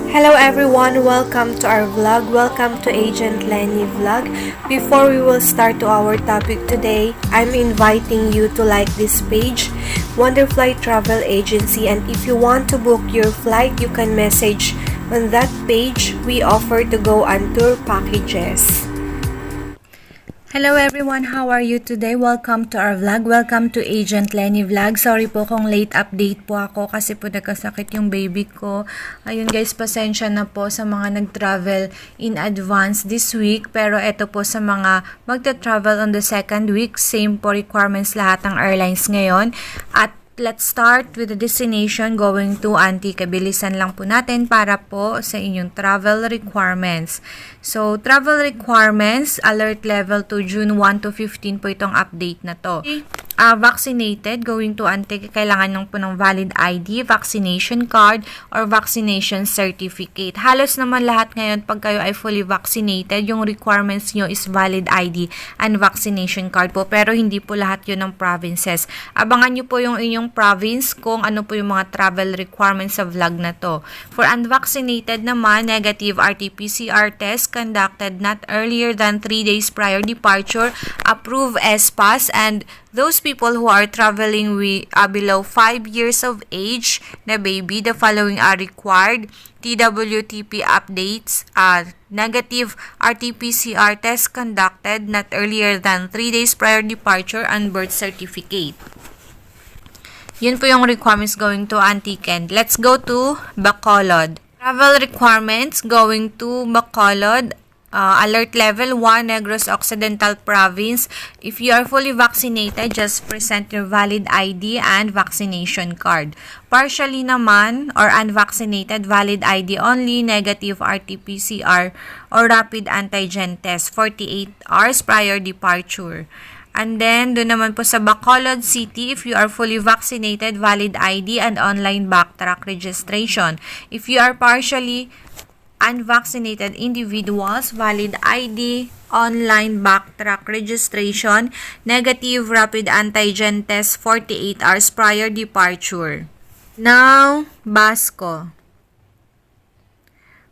Hello everyone, welcome to our vlog. Welcome to Agent Lenny vlog. Before we will start to our topic today, I'm inviting you to like this page, Wonderflight Travel Agency, and if you want to book your flight, you can message on that page. We offer to go on tour packages. Hello everyone, how are you today? Welcome to our vlog. Welcome to Agent Lenny vlog. Sorry po kung late update po ako kasi po nagkasakit yung baby ko. Ayun guys, pasensya na po sa mga nag-travel in advance this week. Pero eto po sa mga magta-travel on the second week, same po requirements lahat ng airlines ngayon. At let's start with the destination going to Antique. Bilisan lang po natin para po sa inyong travel requirements. So, travel requirements, alert level to June 1 to 15 po itong update na to. Vaccinated, going to Antique, kailangan nyo po ng valid ID, vaccination card, or vaccination certificate. Halos naman lahat ngayon pag kayo ay fully vaccinated, yung requirements nyo is valid ID and vaccination card po. Pero hindi po lahat yun ng provinces. Abangan nyo po yung inyong province kung ano po yung mga travel requirements sa vlog na to. For unvaccinated naman, negative RT-PCR test conducted not earlier than 3 days prior departure, approve SPAS, and those people who are traveling below 5 years of age na baby, the following are required. TWTP updates, negative RT-PCR test conducted not earlier than 3 days prior departure, and birth certificate. Yun po yung requirements going to Antique. Let's go to Bacolod. Travel requirements going to Bacolod. Alert level 1, Negros Occidental Province. If you are fully vaccinated, just present your valid ID and vaccination card. Partially naman or unvaccinated, valid ID only, negative RT-PCR or rapid antigen test 48 hours prior departure. And then, doon naman po sa Bacolod City, if you are fully vaccinated, valid ID and online backtrack registration. If you are partially unvaccinated individuals, valid ID, online backtrack registration, negative rapid antigen test 48 hours prior departure. Now, Basco.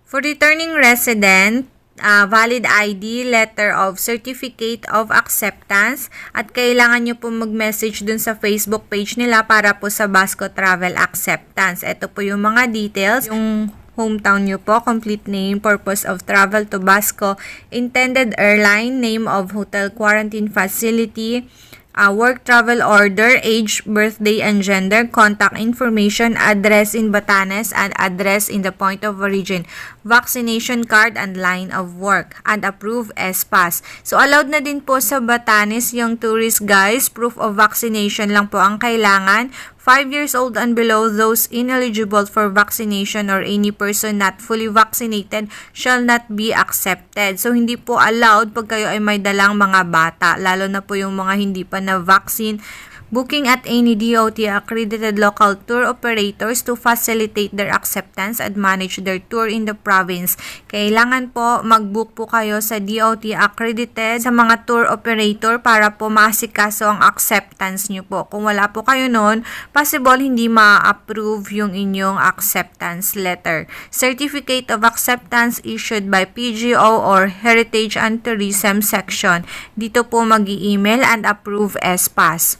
For returning resident, valid ID, letter of certificate of acceptance, at kailangan nyo po mag-message dun sa Facebook page nila para po sa Basco Travel Acceptance. Ito po yung mga details, yung hometown nyo po, complete name, purpose of travel to Basco, intended airline, name of hotel quarantine facility, work travel order, age, birthday, and gender, contact information, address in Batanes, and address in the point of origin, vaccination card, and line of work, and approve SPAS. So, allowed na din po sa Batanes yung tourist guys, proof of vaccination lang po ang kailangan. 5 years old and below, those ineligible for vaccination or any person not fully vaccinated shall not be accepted. So, hindi po allowed pag kayo ay may dalang mga bata, lalo na po yung mga hindi pa na-vaccine. Booking at any DOT accredited local tour operators to facilitate their acceptance and manage their tour in the province. Kailangan po mag-book po kayo sa DOT accredited sa mga tour operator para po maasikaso ang acceptance nyo po. Kung wala po kayo nun, possible hindi ma-approve yung inyong acceptance letter. Certificate of acceptance issued by PGO or Heritage and Tourism Section. Dito po mag-i-email and approve SPAS.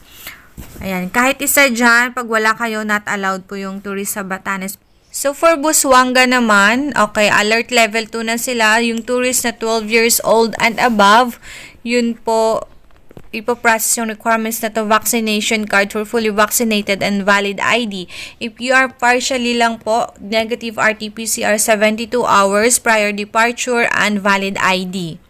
Ayan, kahit isa dyan, pag wala kayo, not allowed po yung tourist sa Batanes. So, for Zamboanga naman, okay, alert level 2 na sila. Yung tourist na 12 years old and above, yun po, ipoprocess yung requirements na to, vaccination card for fully vaccinated and valid ID. If you are partially lang po, negative RT-PCR 72 hours prior departure and valid ID.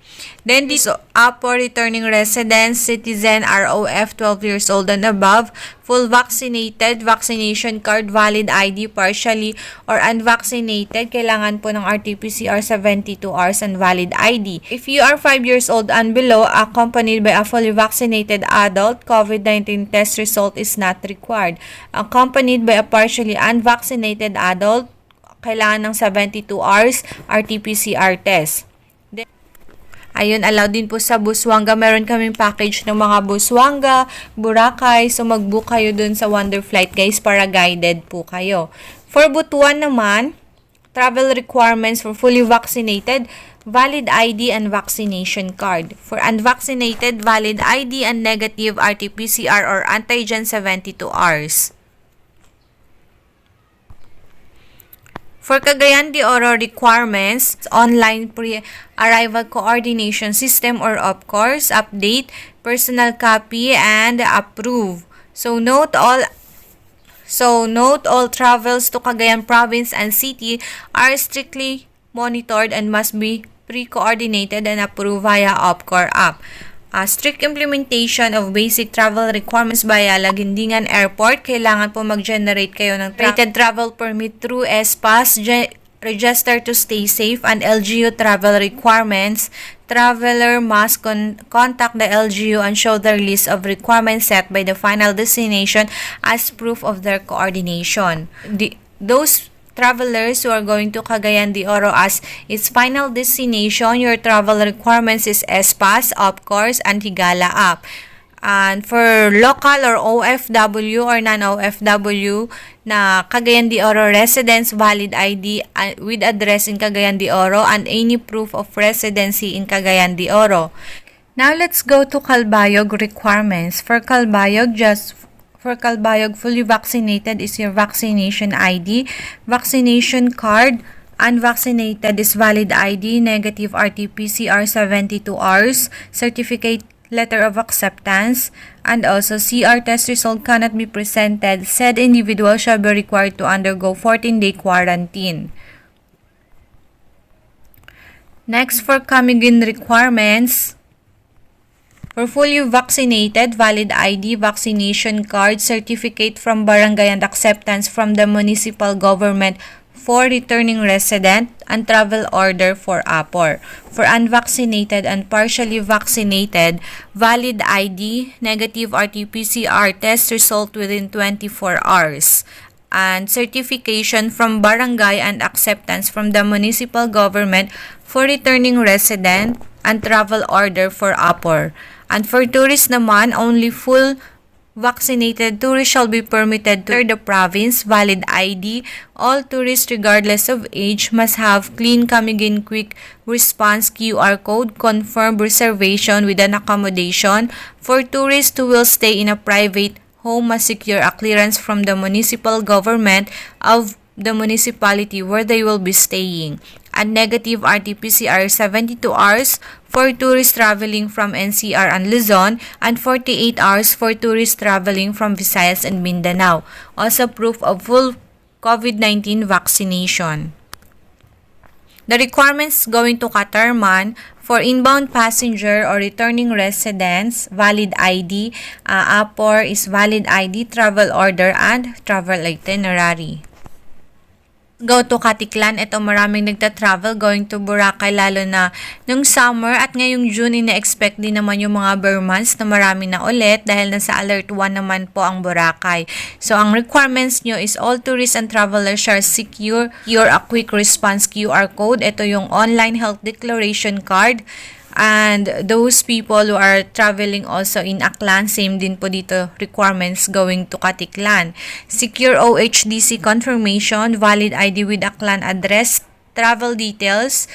Then, this for returning residents, citizen, ROF, 12 years old and above, full vaccinated, vaccination card, valid ID, partially or unvaccinated, kailangan po ng RT-PCR 72 hours and valid ID. If you are 5 years old and below, accompanied by a fully vaccinated adult, COVID-19 test result is not required. Accompanied by a partially unvaccinated adult, kailangan ng 72 hours RT-PCR test. Ayun, allowed din po sa Zamboanga. Meron kaming package ng mga Zamboanga, Boracay. So, mag-book kayo dun sa Wonderflight, guys, para guided po kayo. For Butuan naman, travel requirements for fully vaccinated, valid ID and vaccination card. For unvaccinated, valid ID and negative RT-PCR or antigen 72 hours. For Cagayan de Oro requirements, online pre-arrival coordination system or OPCORS, update, personal copy, and approve. So note all travels to Cagayan province and city are strictly monitored and must be pre-coordinated and approved via OPCOR app. Strict implementation of basic travel requirements via Laguindingan Airport. Kailangan po mag-generate kayo ng rated travel permit through SPAS, register to stay safe, and LGU travel requirements. Traveler must contact the LGU and show their list of requirements set by the final destination as proof of their coordination. Those travelers who are going to Cagayan de Oro as its final destination, your travel requirements is SPAS, OPCORS, and Higala app. And for local or OFW or non-OFW na Cagayan de Oro residents, valid ID with address in Cagayan de Oro and any proof of residency in Cagayan de Oro. Now let's go to Calbayog requirements. For Calbayog, fully vaccinated is your vaccination ID, vaccination card. Unvaccinated is valid ID, negative RT-PCR 72 hours, certificate letter of acceptance, and also CR test result cannot be presented. Said individual shall be required to undergo 14-day quarantine. Next, for coming in requirements, for fully vaccinated, valid ID, vaccination card, certificate from barangay and acceptance from the municipal government for returning resident, and travel order for APOR. For unvaccinated and partially vaccinated, valid ID, negative RT-PCR test result within 24 hours, and certification from barangay and acceptance from the municipal government for returning resident, and travel order for APOR. And for tourists naman, only full vaccinated tourists shall be permitted to enter the province. Valid ID. All tourists regardless of age must have clean Coming-in quick response QR code, confirmed reservation with an accommodation. For tourists who will stay in a private home must secure a clearance from the municipal government of the municipality where they will be staying. And negative RT-PCR 72 hours for tourists traveling from NCR and Luzon, and 48 hours for tourists traveling from Visayas and Mindanao. Also proof of full COVID-19 vaccination. The requirements going to Katarman: for inbound passenger or returning residents, valid ID, APOR is valid ID, travel order, and travel itinerary. Go to Katiklan. Ito, maraming nagta-travel going to Boracay, lalo na nung summer at ngayong June, ina-expect din naman yung mga bare months na marami na ulit dahil nasa alert 1 naman po ang Boracay. So ang requirements nyo is all tourists and travelers shall secure a quick response QR code. Ito yung online health declaration card. And those people who are traveling also in Aklan, same din po dito requirements going to Katiklan. Secure OHDC confirmation, valid ID with Aklan address, travel details.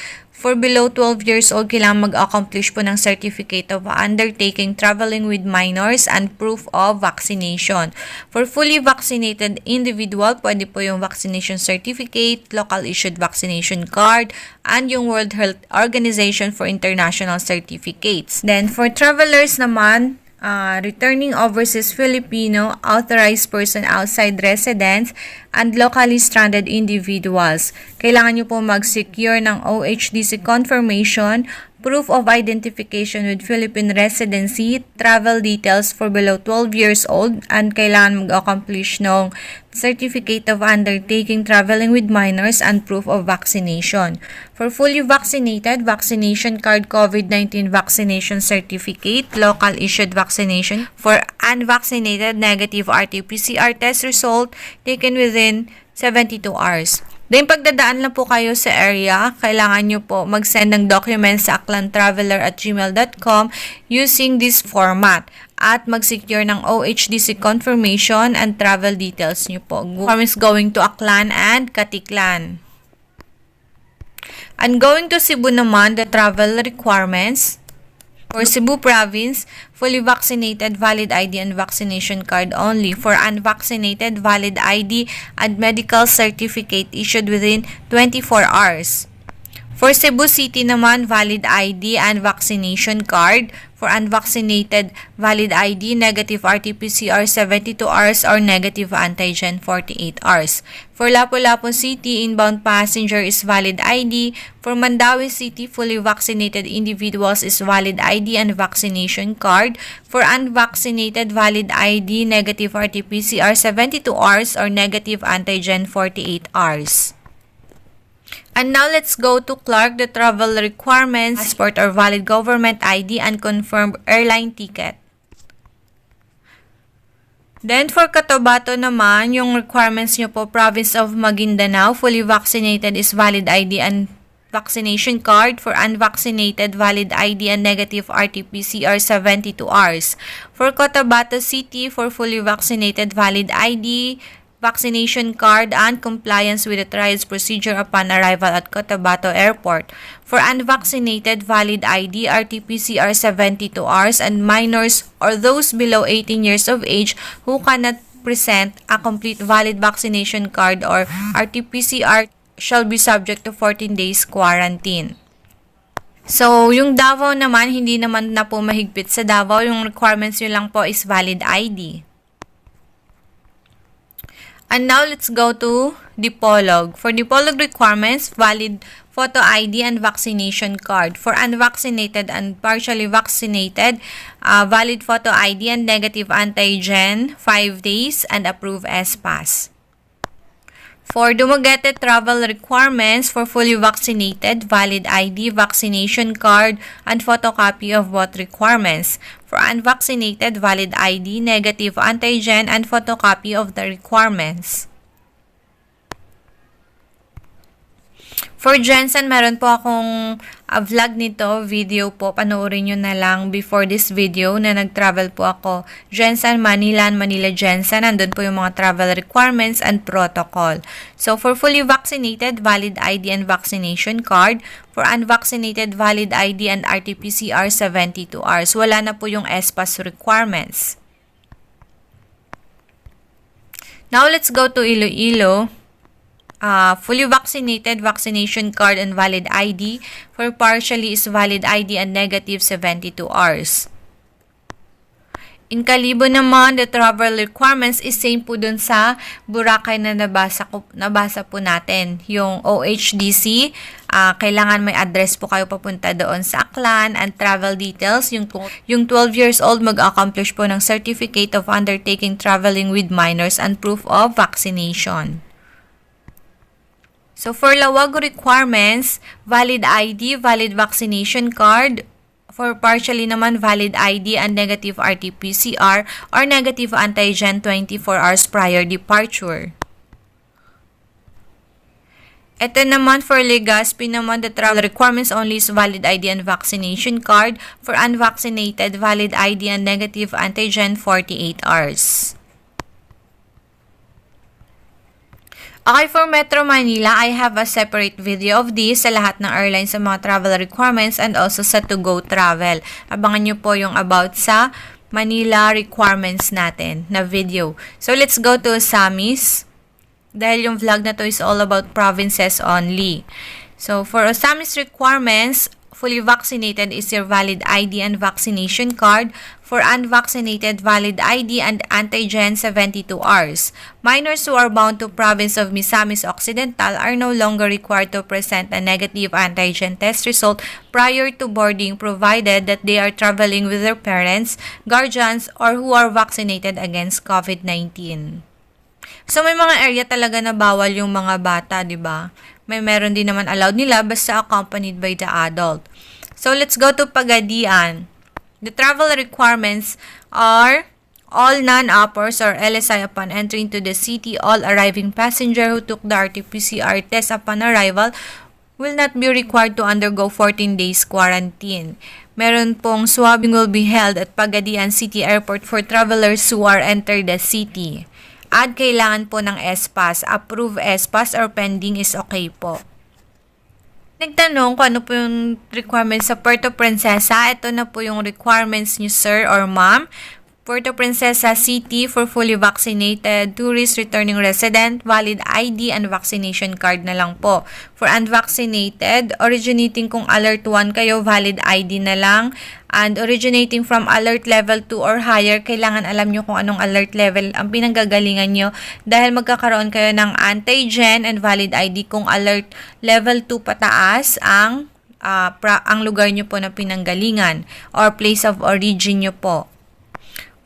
For below 12 years old, kailangan mag-accomplish po ng certificate of undertaking traveling with minors and proof of vaccination. For fully vaccinated individual, pwede po yung vaccination certificate, local issued vaccination card, and yung World Health Organization for international certificates. Then for travelers naman, returning overseas Filipino, authorized person outside residence, and locally stranded individuals. Kailangan nyo po mag-secure ng OHDC confirmation, proof of identification with Philippine residency, travel details for below 12 years old, and kailangan mag-accomplish ng certificate of undertaking traveling with minors and proof of vaccination. For fully vaccinated, vaccination card, COVID-19 vaccination certificate, local issued vaccination. For unvaccinated, negative RT-PCR test result taken within 72 hours. Then, pagdadaan lang po kayo sa area, kailangan nyo po mag-send ng documents sa aklantraveler@gmail.com using this format at mag-secure ng OHDC confirmation and travel details nyo po. Form is going to Aklan and Katiklan. And going to Cebu naman, the travel requirements for Cebu province, fully vaccinated, valid ID and vaccination card only. For unvaccinated, valid ID and medical certificate issued within 24 hours. For Cebu City naman, valid ID and vaccination card. For unvaccinated, valid ID, negative RT-PCR 72 hours or negative antigen 48 hours. For Lapu-Lapu City, inbound passenger is valid ID. For Mandaue City, fully vaccinated individuals is valid ID and vaccination card. For unvaccinated, valid ID, negative RT-PCR 72 hours or negative antigen 48 hours. And now let's go to Clark, the travel requirements, passport or valid government ID and confirmed airline ticket. Then for Cotabato naman, yung requirements nyo po, province of Maguindanao, fully vaccinated is valid ID and vaccination card. For unvaccinated, valid ID and negative RT-PCR 72 hours. For Cotabato City, for fully vaccinated, valid ID, vaccination card, and compliance with the trials procedure upon arrival at Cotabato Airport. For unvaccinated, valid ID, RT-PCR 72 hours, and minors or those below 18 years of age who cannot present a complete valid vaccination card or RT-PCR shall be subject to 14 days quarantine. So, yung Davao naman, hindi naman na po mahigpit sa Davao. Yung requirements nyo lang po is valid ID. And now, let's go to Dipolog. For Dipolog requirements, valid photo ID and vaccination card. For unvaccinated and partially vaccinated, valid photo ID and negative antigen 5 days and approved S-Pass. For Dumaguete travel requirements, for fully vaccinated, valid ID, vaccination card, and photocopy of both requirements. For unvaccinated, valid ID, negative antigen, and photocopy of the requirements. For Jensen, meron po akong vlog nito, video po. Panoorin nyo na lang before this video na nag-travel po ako. Jensen, Manila, and Manila Jensen. Nandun po yung mga travel requirements and protocol. So, for fully vaccinated, valid ID and vaccination card. For unvaccinated, valid ID and RT-PCR 72 hours. Wala na po yung S-Pass requirements. Now, let's go to Iloilo. Fully vaccinated, vaccination card and valid ID. For partially is valid ID and negative 72 hours. In Kalibo naman, the travel requirements is same po dun sa Boracay na nabasa po natin. Yung OHDC, kailangan may address po kayo papunta doon sa Aklan, and travel details. Yung 12 years old mag-accomplish po ng Certificate of Undertaking Traveling with Minors and proof of vaccination. So, for Lawago requirements, valid ID, valid vaccination card. For partially naman, valid ID and negative RT-PCR or negative antigen 24 hours prior departure. Ito naman for Legazpi naman, the travel requirements only is valid ID and vaccination card. For unvaccinated, valid ID and negative antigen 48 hours. Okay, for Metro Manila, I have a separate video of this sa lahat ng airlines sa mga travel requirements and also sa to-go travel. Abangan nyo po yung about sa Manila requirements natin na video. So, let's go to Osamis. Dahil yung vlog na to is all about provinces only. So, for Osamis requirements, fully vaccinated is your valid ID and vaccination card. For unvaccinated, valid ID and antigen 72 hours. Minors who are bound to province of Misamis Occidental are no longer required to present a negative antigen test result prior to boarding, provided that they are traveling with their parents, guardians, or who are vaccinated against COVID-19. So, may mga area talaga na bawal yung mga bata, di ba? Meron din naman allowed nila basta accompanied by the adult. So, let's go to Pagadian. The travel requirements are all non-uppers or LSI upon entering to the city. All arriving passenger who took the RT-PCR test upon arrival will not be required to undergo 14 days quarantine. Meron pong swabbing will be held at Pagadian City Airport for travelers who are entered the city. At kailangan po ng S-Pass. Approve S-Pass or pending is okay po. Nagtanong kung ano po yung requirements sa Puerto Princesa. Ito na po yung requirements niyo, sir or ma'am. Puerto Princesa City for fully vaccinated, tourist returning resident, valid ID and vaccination card na lang po. For unvaccinated, originating kung Alert 1 kayo, valid ID na lang. And originating from Alert Level 2 or higher, kailangan alam nyo kung anong alert level ang pinanggagalingan nyo dahil magkakaroon kayo ng antigen and valid ID kung Alert Level 2 pataas ang lugar nyo po na pinanggalingan or place of origin nyo po.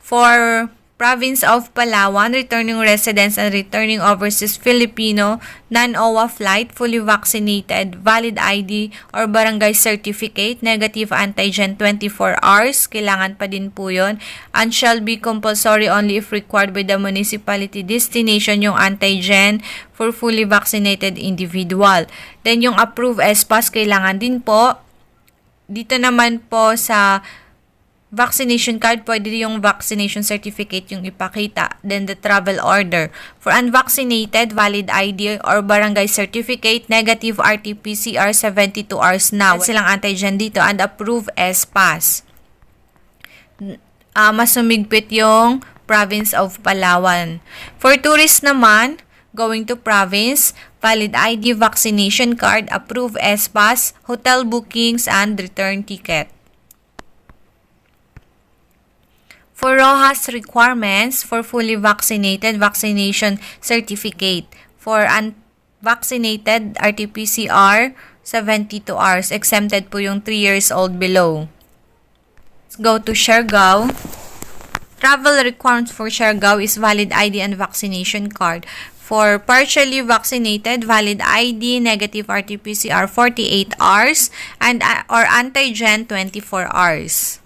For Province of Palawan, returning residents and returning overseas Filipino, non-OWA flight, fully vaccinated, valid ID or barangay certificate, negative antigen 24 hours, kailangan pa din po yun, and shall be compulsory only if required by the municipality destination yung antigen for fully vaccinated individual. Then yung approved SPAS, kailangan din po. Dito naman po sa vaccination card, pwede yung vaccination certificate yung ipakita. Then the travel order. For unvaccinated, valid ID or barangay certificate, negative RT-PCR 72 hours now. Silang antigen dito and approved SPAS. Mas sumigpit yung province of Palawan. For tourists naman, going to province, valid ID, vaccination card, approved SPAS, hotel bookings, and return ticket. For ROHAS requirements, for fully vaccinated, vaccination certificate. For unvaccinated, RT-PCR, 72 hours. Exempted po yung 3 years old below. Let's go to Siargao. Travel requirements for Siargao is valid ID and vaccination card. For partially vaccinated, valid ID, negative RT-PCR, 48 hours, and or antigen, 24 hours.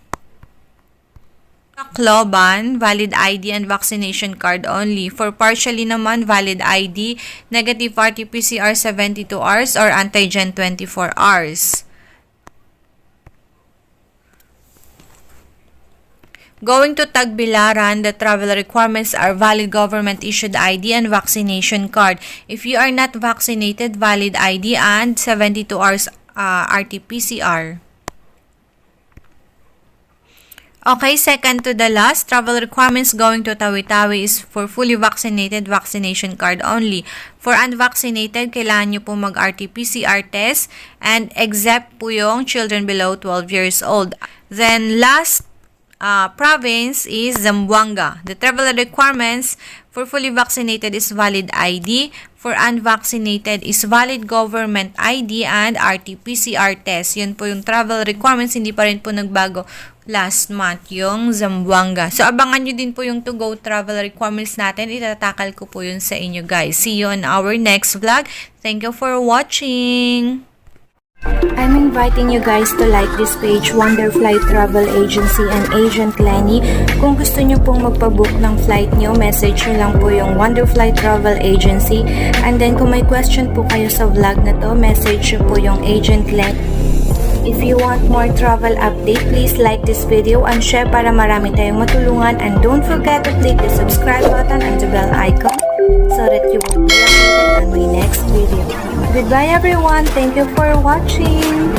Tacloban, valid ID and vaccination card only. For partially naman, valid ID, negative RT-PCR 72 hours or antigen 24 hours. Going to Tagbilaran, the travel requirements are valid government-issued ID and vaccination card. If you are not vaccinated, valid ID and 72 hours RT-PCR. Okay, second to the last, travel requirements going to Tawi-Tawi is for fully vaccinated, vaccination card only. For unvaccinated, kailangan nyo po mag-RT-PCR test and except po yung children below 12 years old. Then last province is Zamboanga. The travel requirements for fully vaccinated is valid ID. For unvaccinated is valid government ID and RT-PCR test. Yun po yung travel requirements. Hindi pa rin po nagbago last month yung Zamboanga. So, abangan nyo din po yung to-go travel requirements natin. Itatakal ko po yun sa inyo, guys. See you on our next vlog. Thank you for watching! I'm inviting you guys to like this page, Wonderfly Travel Agency and Agent Lenny. Kung gusto nyo pong magpabook ng flight nyo, message nyo lang po yung Wonderfly Travel Agency. And then kung may question po kayo sa vlog na to, message nyo po yung Agent Lenny. If you want more travel update, please like this video and share para marami tayong matulungan. And don't forget to click the subscribe button and the bell icon so that you will be updated on my next video. Goodbye everyone. Thank you for watching.